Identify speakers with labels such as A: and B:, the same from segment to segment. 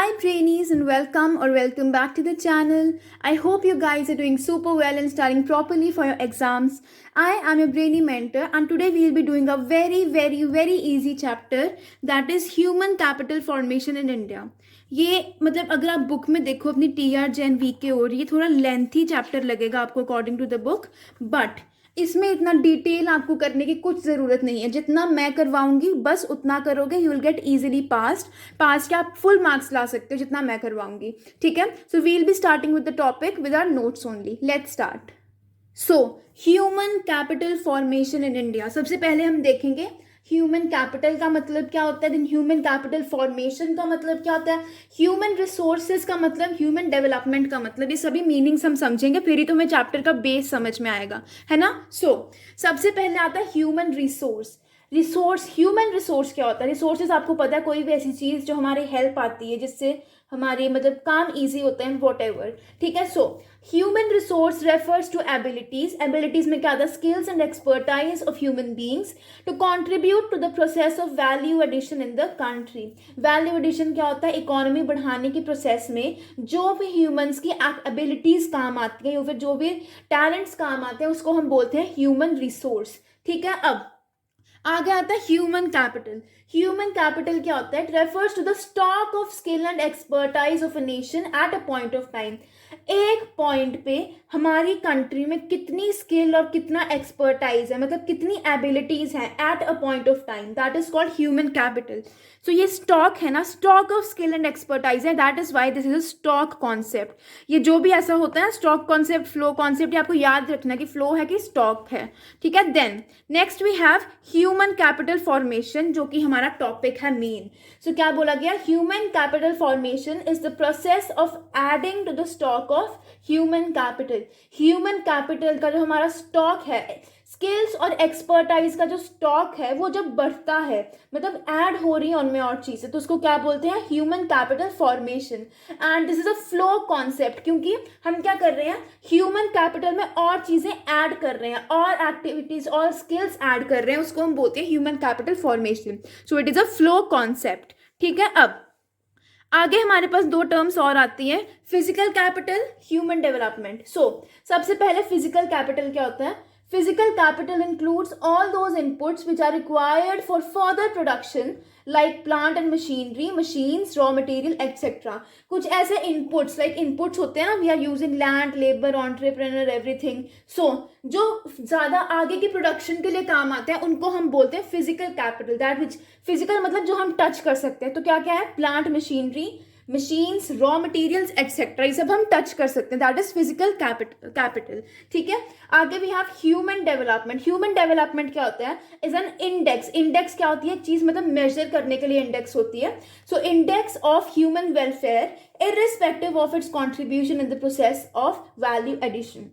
A: Hi trainees and welcome back to the channel. I hope you guys are doing super well and studying properly for your exams. I am your brainy mentor and today we will be doing a very easy chapter that is human capital formation in India. ये मतलब अगर आप book में देखो अपनी TR Jain VK और ये थोड़ा लेंथी चैप्टर लगेगा आपको according to the book, but इसमें इतना डिटेल आपको करने की कुछ ज़रूरत नहीं है. जितना मैं करवाऊंगी बस उतना करोगे, you will get easily pass के आप फुल मार्क्स ला सकते हो जितना मैं करवाऊंगी. ठीक है, so we will be starting with the topic with our notes only. Let's start. So human capital formation in India. सबसे पहले हम देखेंगे ह्यूमन कैपिटल का मतलब क्या होता है, देन ह्यूमन कैपिटल फॉर्मेशन का मतलब क्या होता है, ह्यूमन रिसोर्सेज का मतलब, ह्यूमन डेवलपमेंट का मतलब. ये सभी मीनिंग्स हम समझेंगे, फिर ही तुम्हें चैप्टर का बेस समझ में आएगा, है ना. सबसे पहले आता है ह्यूमन रिसोर्स. ह्यूमन रिसोर्स क्या होता है? रिसोर्सेज आपको पता है, कोई भी ऐसी चीज़ जो हमारे हेल्प आती है, जिससे हमारे मतलब काम इजी होता है, वॉट एवर. ठीक है, human resource refers to abilities में क्या आता है, skills and expertise of human beings to contribute to the process of value addition in the country. Value addition क्या होता है? इकोनॉमी बढ़ाने की प्रोसेस में जो भी ह्यूमंस की एबिलिटीज काम आती है या फिर जो भी टैलेंट्स काम आते हैं उसको हम बोलते हैं ह्यूमन रिसोर्स. ठीक है, अब आगे आता है ह्यूमन कैपिटल. ह्यूमन कैपिटल क्या होता है? It refers to the stock of skill and expertise of a nation at a point of time. एक पॉइंट पे हमारी कंट्री में कितनी स्किल और कितना एक्सपर्टाइज है, मतलब कितनी एबिलिटीज हैं at a point of time, that is called human capital. So ये स्टॉक है ना, stock of skill and expertise है, that is why this is a stock concept. ये जो भी ऐसा होता है स्टॉक कॉन्सेप्ट, फ्लो कॉन्सेप्ट, ये आपको याद रखना कि फ्लो है कि स्टॉक है. ठीक है, then next we have human capital formation, जो कि हमारा टॉपिक है मेन. सो क्या बोला गया? Human capital formation is the process of adding to the stock of human capital. Human capital का जो हमारा स्टॉक है, स्किल्स और एक्सपर्टाइज का जो स्टॉक है, वो जब बढ़ता है, मतलब ऐड हो रही है उनमें और चीजें, तो उसको क्या बोलते हैं? Human capital formation. And this is a flow concept, क्योंकि हम क्या कर रहे हैं, ह्यूमन कैपिटल में और चीजें ऐड कर रहे हैं, और एक्टिविटीज और स्किल्स ऐड कर रहे हैं, उसको हम बोलते हैं human capital formation. So it is a flow concept. ठीक है, अब आगे हमारे पास दो टर्म्स और आती है, फिजिकल कैपिटल, ह्यूमन डेवलपमेंट. सबसे पहले फिजिकल कैपिटल क्या होता है? Physical capital includes all those inputs which are required for further production like plant and machinery, machines, raw material, etc. कुछ ऐसे inputs like inputs होते हैं ना, we are using land, labor, entrepreneur, everything. जो ज़्यादा आगे की प्रोडक्शन के लिए काम आते हैं उनको हम बोलते हैं physical capital. That which physical मतलब जो हम टच कर सकते हैं, तो क्या क्या है? Plant, machinery, machines, raw materials etcetera, ये सब हम टच कर सकते हैं, दैट इज फिजिकल कैपिटल. ठीक है, आगे भी have human development. Human development क्या होता है? Is an index. इंडेक्स क्या होती है? चीज मतलब मेजर करने के लिए इंडेक्स होती है. Index of human welfare irrespective of its contribution in the process of value addition.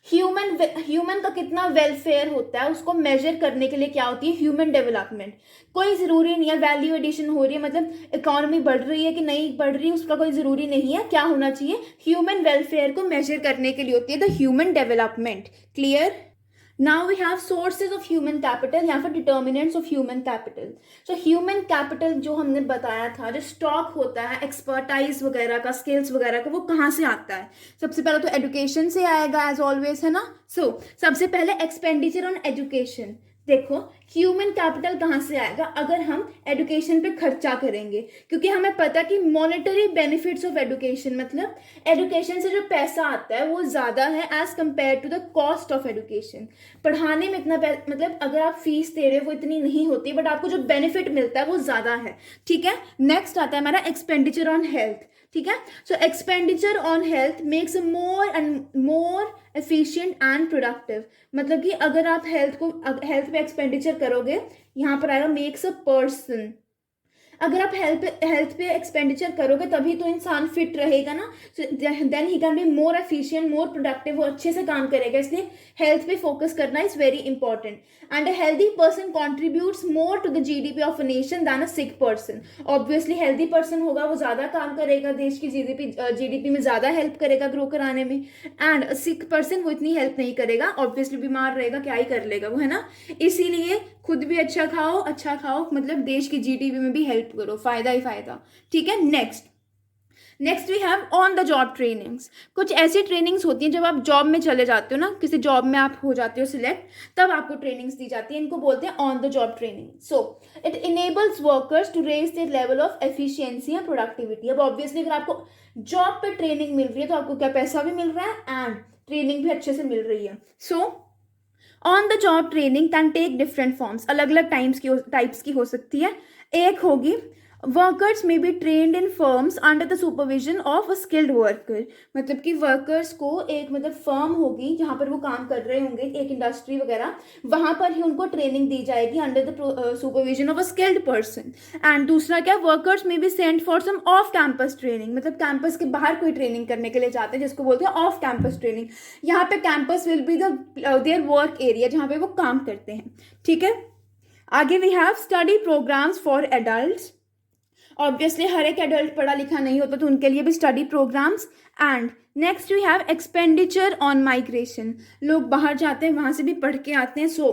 A: Human का कितना वेलफेयर होता है उसको मेजर करने के लिए क्या होती है? Human development. कोई ज़रूरी नहीं है वैल्यू एडिशन हो रही है मतलब इकोनॉमी बढ़ रही है कि नहीं बढ़ रही है, उसका कोई ज़रूरी नहीं है. क्या होना चाहिए? ह्यूमन वेलफेयर को मेजर करने के लिए होती है the human development. Clear? Now we have sources of human capital या फिर determinants of human capital. Human capital जो हमने बताया था, जो स्टॉक होता है एक्सपर्टाइज वगैरह का, स्किल्स वगैरह का, वो कहाँ से आता है? सबसे पहले तो एजुकेशन से आएगा एज ऑलवेज, है ना. सबसे पहले एक्सपेंडिचर ऑन एजुकेशन. देखो ह्यूमन कैपिटल कहाँ से आएगा? अगर हम एजुकेशन पे खर्चा करेंगे, क्योंकि हमें पता कि मॉनेटरी बेनिफिट्स ऑफ एजुकेशन, मतलब एजुकेशन से जो पैसा आता है वो ज़्यादा है as compare to the cost of education. पढ़ाने में इतना मतलब अगर आप फीस दे रहे हो वो इतनी नहीं होती, बट आपको जो बेनिफिट मिलता है वो ज़्यादा है. ठीक है, नेक्स्ट आता है हमारा एक्सपेंडिचर ऑन हेल्थ. ठीक है, expenditure on health makes a more and more efficient and productive. मतलब कि अगर आप हेल्थ पे एक्सपेंडिचर करोगे, यहाँ पर आएगा मेक्स अ पर्सन. अगर आप हेल्थ पे एक्सपेंडिचर करोगे तभी तो इंसान फिट रहेगा ना, then he can be more efficient, more productive, वो अच्छे से काम करेगा. इसलिए हेल्थ पे फोकस करना is very important. And a healthy person contributes more to the GDP of a nation than a sick person. Obviously healthy person होगा वो ज़्यादा काम करेगा, देश की जीडीपी में ज़्यादा हेल्प करेगा ग्रो कराने में. एंड अ सिक पर्सन वो इतनी हेल्प नहीं करेगा, ऑब्वियसली बीमार रहेगा, क्या ही कर लेगा वो, है ना. इसीलिए खुद भी अच्छा खाओ मतलब देश की जीडीपी में भी हेल्प करो, फायदा ही फायदा. ठीक है, next next we have on the job trainings. कुछ ऐसी ट्रेनिंग्स होती हैं जब आप जॉब में चले जाते हो ना, किसी जॉब में आप हो जाते हो सिलेक्ट, तब आपको ट्रेनिंग्स दी जाती है, इनको बोलते हैं on the job training. So it enables workers to raise their level of efficiency and productivity. अब ऑब्वियसली अगर आपको जॉब पे ट्रेनिंग मिल रही है तो आपको क्या पैसा भी मिल रहा है एंड ट्रेनिंग भी अच्छे से मिल रही है। So on the job training can take different forms, अलग अलग टाइप्स की हो सकती है। एक होगी वर्कर्स में be trained in firms under the supervision of a skilled worker. मतलब कि वर्कर्स को एक मतलब फर्म होगी जहाँ पर वो काम कर रहे होंगे, एक इंडस्ट्री वगैरह, वहाँ पर ही उनको ट्रेनिंग दी जाएगी under the supervision of a skilled person. And दूसरा क्या, वर्कर्स में be sent for some off campus training. मतलब कैंपस के बाहर कोई ट्रेनिंग करने के लिए जाते हैं जिसको बोलते हैं ऑफ कैंपस ट्रेनिंग। यहाँ पे campus will be there work area जहाँ पे वो काम करते हैं। ठीक है, आगे we have study programs for adults. Obviously हर एक एडल्ट पढ़ा लिखा नहीं होता तो उनके लिए भी study programs. And next we have expenditure on migration. लोग बाहर जाते हैं, वहाँ से भी पढ़ के आते हैं। So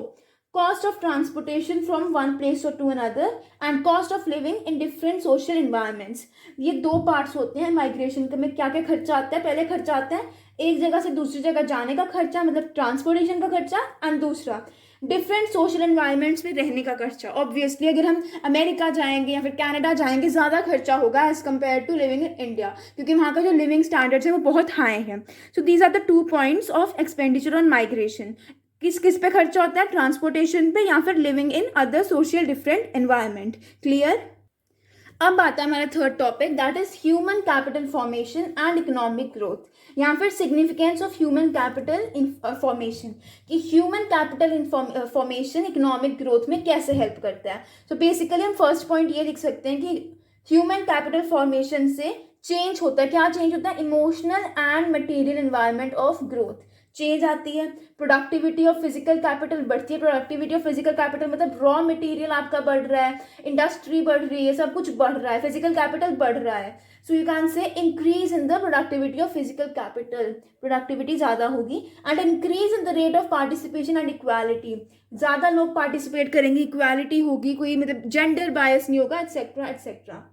A: cost of transportation from one place to another and cost of living in different social environments. ये दो पार्ट्स होते हैं माइग्रेशन के, में क्या क्या खर्चा आता है। पहले खर्चा आता है एक जगह से दूसरी जगह जाने का खर्चा, मतलब ट्रांसपोर्टेशन का खर्चा, एंड दूसरा डिफरेंट सोशल एनवायरनमेंट्स में रहने का खर्चा। ऑब्वियसली अगर हम अमेरिका जाएंगे या फिर कनाडा जाएंगे ज़्यादा खर्चा होगा as compare to living in India, क्योंकि वहाँ का जो लिविंग स्टैंडर्ड्स है वो बहुत हाई है। So these are the 2 points of expenditure on migration. किस किस पे खर्चा होता है, ट्रांसपोर्टेशन पे या फिर living in other social different environment. Clear. अब आता है हमारा third topic, that is human capital formation and economic growth, या फिर significance of human capital in formation, कि human capital in formation economic growth में कैसे हेल्प करता है। सो बेसिकली हम फर्स्ट पॉइंट ये लिख सकते हैं कि ह्यूमन कैपिटल फॉर्मेशन से चेंज होता है। क्या चेंज होता है, emotional and material environment of growth change आती है। प्रोडक्टिविटी ऑफ फिजिकल कैपिटल बढ़ती है। प्रोडक्टिविटी ऑफ फिजिकल कैपिटल मतलब रॉ मटेरियल आपका बढ़ रहा है, इंडस्ट्री बढ़ रही है, सब कुछ बढ़ रहा है, फिजिकल कैपिटल बढ़ रहा है। सो यू कैन से increase in the productivity of physical capital, productivity ज़्यादा होगी। And increase in the rate of participation and equality, ज़्यादा लोग पार्टिसिपेट करेंगे, इक्वालिटी होगी, कोई मतलब जेंडर बायस नहीं होगा, etcetera etcetera.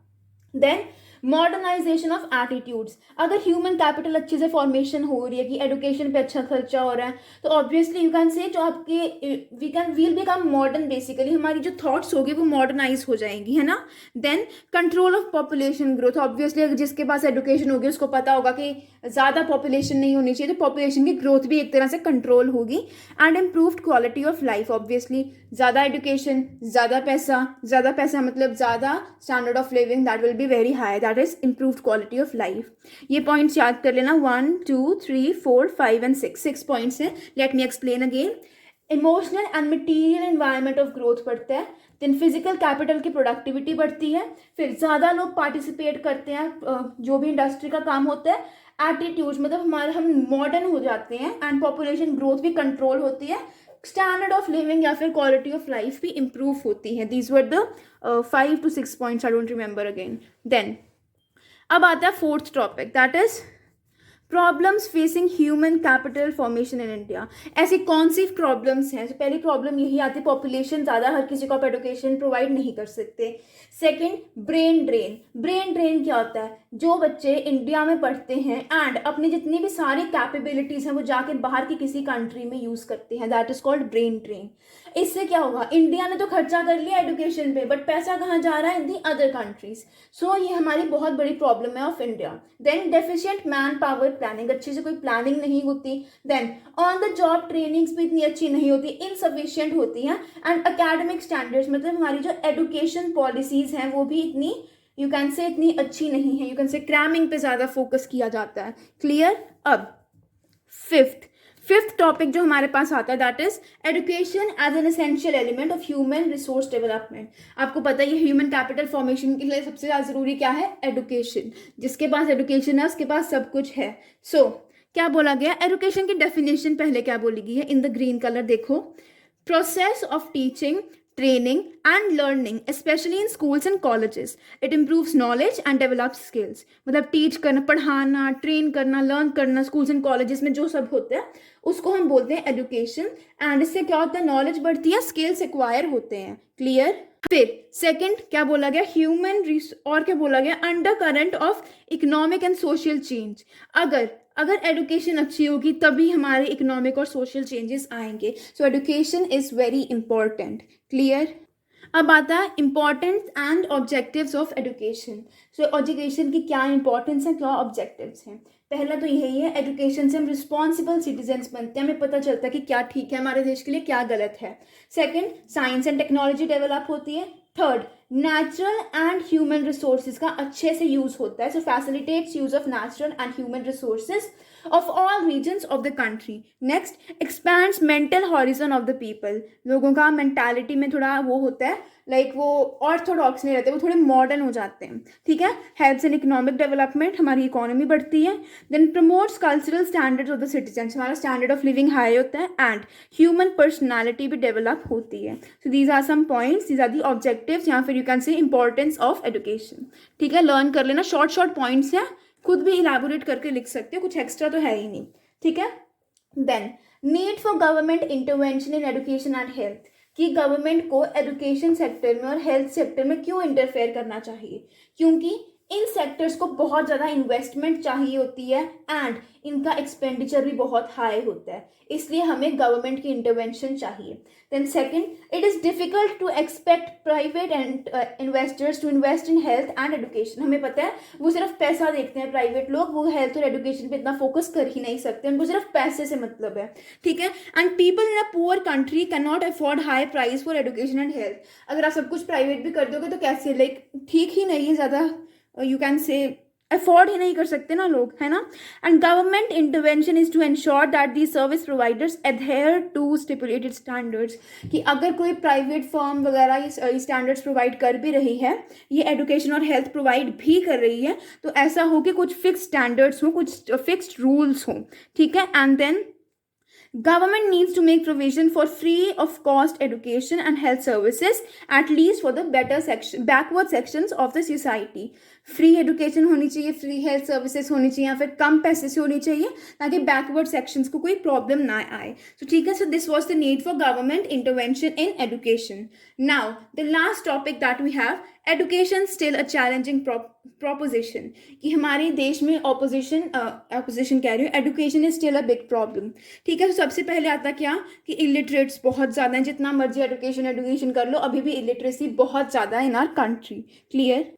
A: Then modernization of attitudes. अगर ह्यूमन कैपिटल अच्छे से फॉर्मेशन हो रही है कि एडुकेशन पे अच्छा खर्चा हो रहा है, तो ऑब्वियसली यू कैन से जो आपके वील बिकम मॉडर्न। बेसिकली हमारी जो थॉट्स होगी वो मॉडर्नाइज हो जाएंगी, है ना। Then control of population growth. Obviously अगर जिसके पास एडुकेशन होगी उसको पता होगा कि ज़्यादा पॉपुलेशन नहीं होनी चाहिए, तो पॉपुलेशन की ग्रोथ भी एक तरह से कंट्रोल होगी। And improved quality of life. Obviously ज़्यादा एडुकेशन, ज़्यादा पैसा मतलब ज़्यादा standard of living, that will be very high, that is improved quality of life. ये पॉइंट्स याद कर लेना, 1 2 3 4 5 एंड 6 पॉइंट्स हैं। Let me explain again. Emotional and material environment of growth बढ़ता है। देन फिजिकल कैपिटल की प्रोडक्टिविटी बढ़ती है। फिर ज़्यादा लोग पार्टिसिपेट करते हैं जो भी इंडस्ट्री का काम होता है। एटीट्यूड मतलब हम मॉडर्न हो जाते हैं एंड पॉपुलेशन ग्रोथ भी कंट्रोल होती है। स्टैंडर्ड ऑफ लिविंग या फिर क्वालिटी ऑफ लाइफ भी इम्प्रूव होती है। These were the 5 to 6 points, I don't remember again. Then अब आता है fourth topic, that is problems facing human capital formation in India. ऐसी कौन सी प्रॉब्लम्स हैं? तो पहली प्रॉब्लम यही आती है, पॉपुलेशन ज़्यादा, हर किसी को आप एडुकेशन प्रोवाइड नहीं कर सकते। Second, brain drain. Brain drain क्या होता है, जो बच्चे इंडिया में पढ़ते हैं एंड अपनी जितनी भी सारी कैपेबिलिटीज़ हैं वो जाके बाहर की किसी कंट्री में यूज़ करते हैं, that is called brain drain. इससे क्या होगा, इंडिया ने तो खर्चा कर लिया एडुकेशन पे, बट पैसा कहाँ जा रहा है, इन दी अदर कंट्रीज। सो ये हमारी बहुत बड़ी प्रॉब्लम है of India. Then deficient man power planning, अच्छे से कोई प्लानिंग नहीं होती। Then on the job trainings भी इतनी अच्छी नहीं होती, इनसफिशिएंट होती हैं। एंड अकेडमिक स्टैंडर्ड्स मतलब हमारी जो एडुकेशन पॉलिसीज हैं वो भी इतनी यू कैन से इतनी अच्छी नहीं है। यू कैन से क्रैमिंग पे ज़्यादा फोकस किया जाता है। क्लियर। अब फिफ्थ टॉपिक जो हमारे पास आता है, that is education as an essential element of human resource development. आपको पता है ह्यूमन कैपिटल फॉर्मेशन के लिए सबसे ज़्यादा जरूरी क्या है, एजुकेशन। जिसके पास एजुकेशन है उसके पास सब कुछ है। सो क्या बोला गया, एजुकेशन की डेफिनेशन पहले क्या बोली गई है, इन द ग्रीन कलर देखो, process of teaching, training and learning especially in schools and colleges. It improves knowledge and develops skills. मतलब टीच करना, पढ़ाना, ट्रेन करना, लर्न करना, स्कूल्स एंड कॉलेजेस में जो सब होता है उसको हम बोलते हैं एजुकेशन। एंड इससे क्या होता है, नॉलेज बढ़ती है, स्किल्स एक्वायर होते हैं। क्लियर। फिर सेकंड क्या बोला गया, और क्या बोला गया, under current of economic and social change. अगर एजुकेशन अच्छी होगी तभी हमारे इकोनॉमिक और सोशल चेंजेस आएंगे। So education is very important. Clear. अब आता है importance and objectives of education. So education की क्या इंपॉर्टेंस है, क्या ऑब्जेक्टिव्स हैं। पहला तो यही है, एजुकेशन से हम रिस्पॉन्सिबल सिटीजन्स बनते हैं, हमें पता चलता है कि क्या ठीक है हमारे देश के लिए, क्या गलत है। Second, science and technology develop होती है। Third, natural and human resources का अच्छे से यूज होता है। So facilitates use of natural and human resources of all regions of the country. Next, expands mental horizon of the people. लोगों का mentality में थोड़ा वो होता है, लाइक वो ऑर्थोडॉक्स नहीं रहते, वो थोड़े मॉडर्न हो जाते हैं। ठीक है। हेल्प्स इन इकोनॉमिक डेवलपमेंट, हमारी इकोनॉमी बढ़ती है। Then promotes cultural standards of the citizens, हमारा स्टैंडर्ड ऑफ लिविंग हाई होता है। एंड ह्यूमन पर्सनैलिटी भी डेवलप होती है। So these are some points, these are the objectives, या फिर you can say importance of education. ठीक है, लर्न कर लेना, शॉर्ट शॉर्ट पॉइंट्स हैं, खुद भी इलाबोरेट करके लिख सकते हो, कुछ एक्स्ट्रा तो है ही नहीं। ठीक है। Then need for government intervention in education and health, कि गवर्नमेंट को एजुकेशन सेक्टर में और हेल्थ सेक्टर में क्यों इंटरफेयर करना चाहिए, क्योंकि इन सेक्टर्स को बहुत ज़्यादा इन्वेस्टमेंट चाहिए होती है एंड इनका एक्सपेंडिचर भी बहुत हाई होता है, इसलिए हमें गवर्नमेंट की इंटरवेंशन चाहिए। Then second, it is difficult to expect private and investors to invest in health and education. हमें पता है वो सिर्फ पैसा देखते हैं प्राइवेट लोग, वो हेल्थ और एजुकेशन पे इतना फोकस कर ही नहीं सकते, उनको सिर्फ पैसे से मतलब है। ठीक है। And people in a poor country can not afford high price for education and health. अगर आप सब कुछ प्राइवेट भी कर दोगे तो कैसे, लाइक ठीक ही नहीं है, ज़्यादा यू कैन से अफोर्ड ही नहीं कर सकते ना लोग, है ना। And government intervention is to ensure that the service providers adhere to stipulated standards, कि अगर कोई प्राइवेट फर्म वगैरह ये स्टैंडर्ड्स प्रोवाइड कर भी रही है, ये एजुकेशन और हेल्थ प्रोवाइड भी कर रही है, तो ऐसा हो कि कुछ फिक्स स्टैंडर्ड्स हों, कुछ फिक्स्ड रूल्स हों। ठीक है। And then government needs to make provision for free of cost education and health services, at least for the backward sections of the society. Free education होनी चाहिए, फ्री हेल्थ सर्विसेज होनी चाहिए, या फिर कम पैसे से होनी चाहिए, ताकि बैकवर्ड सेक्शंस को कोई प्रॉब्लम ना आए। सो ठीक है। So this was the need for government intervention in education. Now the last topic that we have, education still a challenging proposition, कि हमारे देश में ऑपोजिशन कह रही हूँ, education is still a big problem. ठीक है। तो सबसे पहले आता क्या कि इलिटरेट्स बहुत ज़्यादा हैं, जितना मर्जी एजुकेशन कर लो, अभी भी इलिटरेसी बहुत ज़्यादा है in our country. Clear.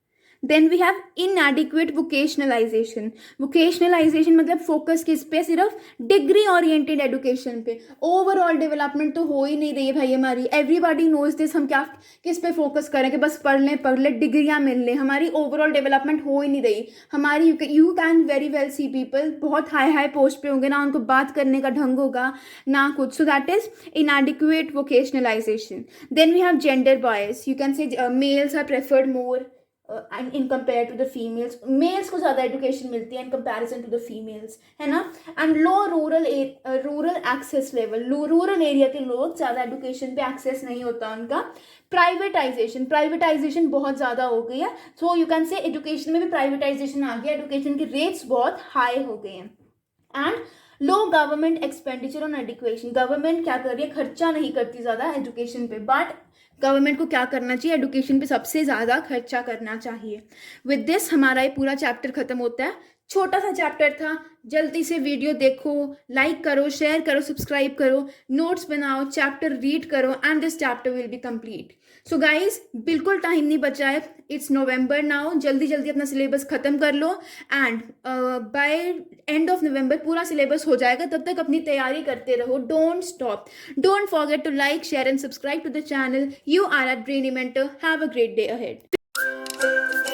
A: Then we have inadequate vocationalization. Vocationalization मतलब फोकस किस पे, सिर्फ डिग्री ओरिएंटेड एजुकेशन पे। ओवरऑल डेवलपमेंट तो हो ही नहीं रही है भाई हमारी, एवरीबॉडी नोज दिस। हम क्या किस पे फोकस करें कि बस पढ़ लें डिग्रियां मिल लें, हमारी ओवरऑल डेवलपमेंट हो ही नहीं रही हमारी। You can very well see people बहुत हाई पोस्ट पे होंगे ना, उनको बात करने का ढंग होगा ना कुछ। So that is inadequate vocationalization. Then we have gender bias, you can say males are preferred more in compare to the females, males को ज़्यादा एजुकेशन मिलती है in comparison to the females, है ना। And low rural access level, rural area के लोग ज़्यादा education पे एक्सेस नहीं होता उनका। प्राइवेटाइजेशन बहुत ज़्यादा हो गई है, सो यू कैन से एजुकेशन में भी प्राइवेटाइजेशन आ गया, एजुकेशन के रेट्स बहुत हाई हो गए हैं। And low government expenditure on education, government क्या कर रही है, खर्चा नहीं करती ज़्यादा एजुकेशन पे, बट गवर्नमेंट को क्या करना चाहिए, एजुकेशन पे सबसे ज़्यादा खर्चा करना चाहिए। विद दिस हमारा ये पूरा चैप्टर खत्म होता है। छोटा सा चैप्टर था, जल्दी से वीडियो देखो, लाइक करो, शेयर करो, सब्सक्राइब करो, नोट्स बनाओ, चैप्टर रीड करो, and this chapter will be complete. So guys बिल्कुल टाइम नहीं बचा है, इट्स नवंबर नाउ, जल्दी जल्दी अपना सिलेबस खत्म कर लो and by end of November पूरा सिलेबस हो जाएगा। तब तक अपनी तैयारी करते रहो, don't stop, don't forget to like, share and subscribe to the channel. You are at Brainy Mentor, have a great day ahead.